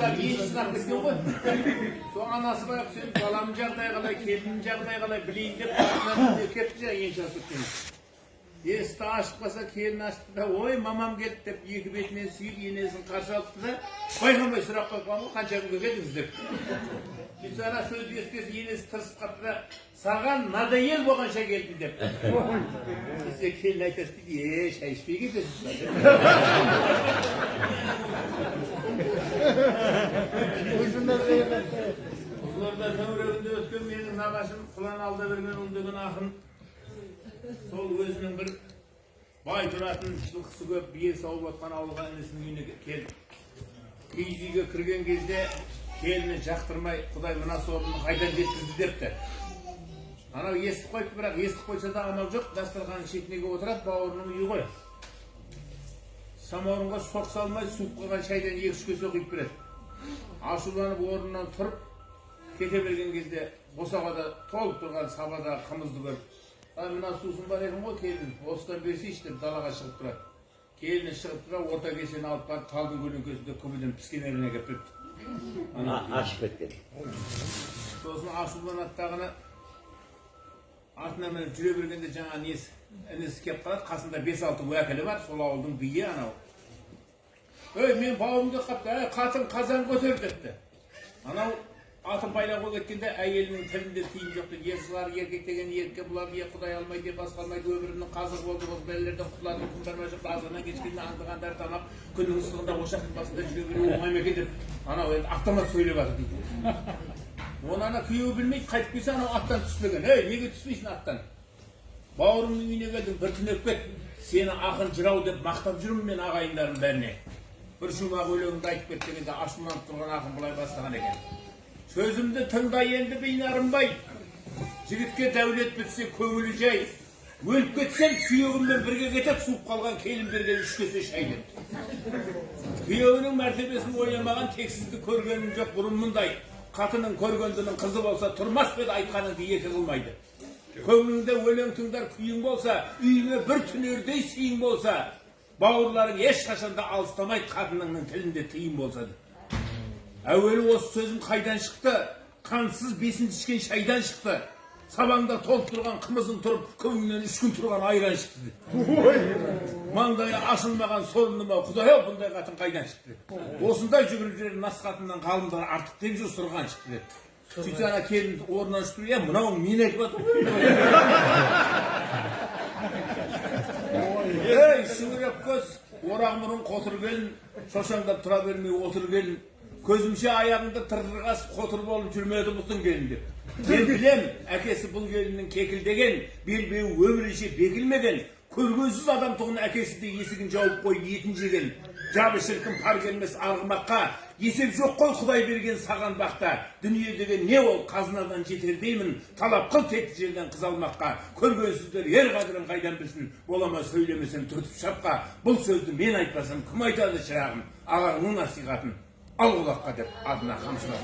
Başlar iyi sınav etken koy. Soğan nasıl bak sen balamın жағдай қалай, келinin жағдай қалай білейін деп başından kepti ең жасып Есікті ашып қалса келін ашты да, ой мамам келді деп екі бетінен сүйіп енесін қарсы алыпты да, байқамай сұрақ қойған ғой, қанша күнге келдіңіз деп. Ана сөз ескесі енесі тырысып қалды да, саған надоел болғанша келді деп. Десе келін айтады дейді, шай ішпей кетесіз ба деп. Қызылорда төңірегінде өткен менің нағашым Құлан Алдаберген деген ақын сол өзінің бір бай тұратын жылқысы көп бие сауып отқан ауылға інісінің үйіне келді. Киіз үйге кірген кезде келіні жақтырмай, Құдай мына сорын қайдан жеткізді депті. Анау естіп қойды, бірақ естіп қойса да амал жоқ, дастарханның шетінеге отырады, бауырының үйі ғой. Самаурынға соқ салмай, суып қойған шайдан 2-3 кесе құйып береді. Ашуланып орнынан тұрып, кете берген кезде босағада толып тұрған сабада қымызды көріп, мына сусын бар екен ғой келін, осыдан берсейші деп далаға шығып тұрады. Келіні шығып тұра, орта кесені алып барып, талдың көлеңкесінде күбіден піскен еріне кеп берді. Ашып кеткен. Сосын ашуланады тағыны артына мініп жүре бергенде жаңа інісі кеп қалады, қасында 5-6 уәкілі бар, сол ауылдың биі анау. Өй, мен бауымды қапты, қатын қазан көтер депті. Анау атын байлауға кеткенде әйелінің тілінде тиым жоқты. Есілар еркек деген ерке бұлар, Құдай алмайды, басқа алмайды, өмірінің қазық болды, осы бәлелерден құтылатын күндарма жоқ, азғаннан кешкенде аңдығандар тамақ, күннің ыстығында ошақтың басында жүре беру оңай ма екен деп, анау енді автомат сөйлеп жатыр дейді. Оны ана күйеуі білмейді, қайтып келсе анау аттан түспеген. Ей, неге түспейсің аттан? Бауырымның үйіне келдің, бір түнеп кет, сені ақын жырау деп мақтап жүрмін мен ағайындарым бәріне. Бір шумақ өлеңді айтып кет дегенде ашуланып тұрған ақын былай бастаған екен. Сөзімді тыңда енді бейнарынбай, жігітке дәулет бітсе көңілі жай, өліп кетсем сүйегіммен бірге кетіп, суып қалған келін берген 3 кесе шай деп. Күйеуінің мәртебесін ойламаған тексізді көргенім жоқ бұрын мұндай, қатының көргендінің қызы болса тұрмас беді айтқаныңды екі қылмайды. Көңіліңде өлең тыңдар күйің болса, үйіңе бір түнердей сүйің болса, бауырларың ешқашанда алыстамайды қатыныңның тілінде тыйым болса. Әуелі осы сөзім қайдан шықты? Қансыз бесін ішкен шайдан шықты. Сабаңда толып тұрған қымызын тұрып, көңілінен 3 күн тұрған айран шықты. Маңдайы ашылмаған сорыныма, Құдай-ау, бұндай қатын қайдан шықты? Осындай жүгіріп жүрген нас қатыннан ғалымдар артық деп жүр сұрған шықты. Сөйтсе ана келін орнынан шықты, мынау мен айтып жатыр ғой. Ей, сүңірек көз, орақ мұрын қотыр келін, шошаңдап тұра бермей отыр келін. Көзімше аяғыңды тыртырғас қотыр болып жүрмеді бұсын келін деп. Мен білем, әкесі бұл келіннің кекілдеген, белбеуі өмірінше бекілмеген, көргенсіз адам тұғын әкесі де есігін жауып қойып етін жеген. Жабы шіркін пар келмес арғымаққа, есеп жоқ қой Құдай берген саған бақта. Дүние деген не ол қазынадан жетер деймін, талап қыл текті жерден қыз алмаққа. Көргенсіздер ер қадірін қайдан білсін, болама сөйлемесем түртіп шапқа. Бұл сөзді мен айтпасам, кім айтады шырағым, ағаңның насихатын. Ал құлаққа деп адына қамшылап.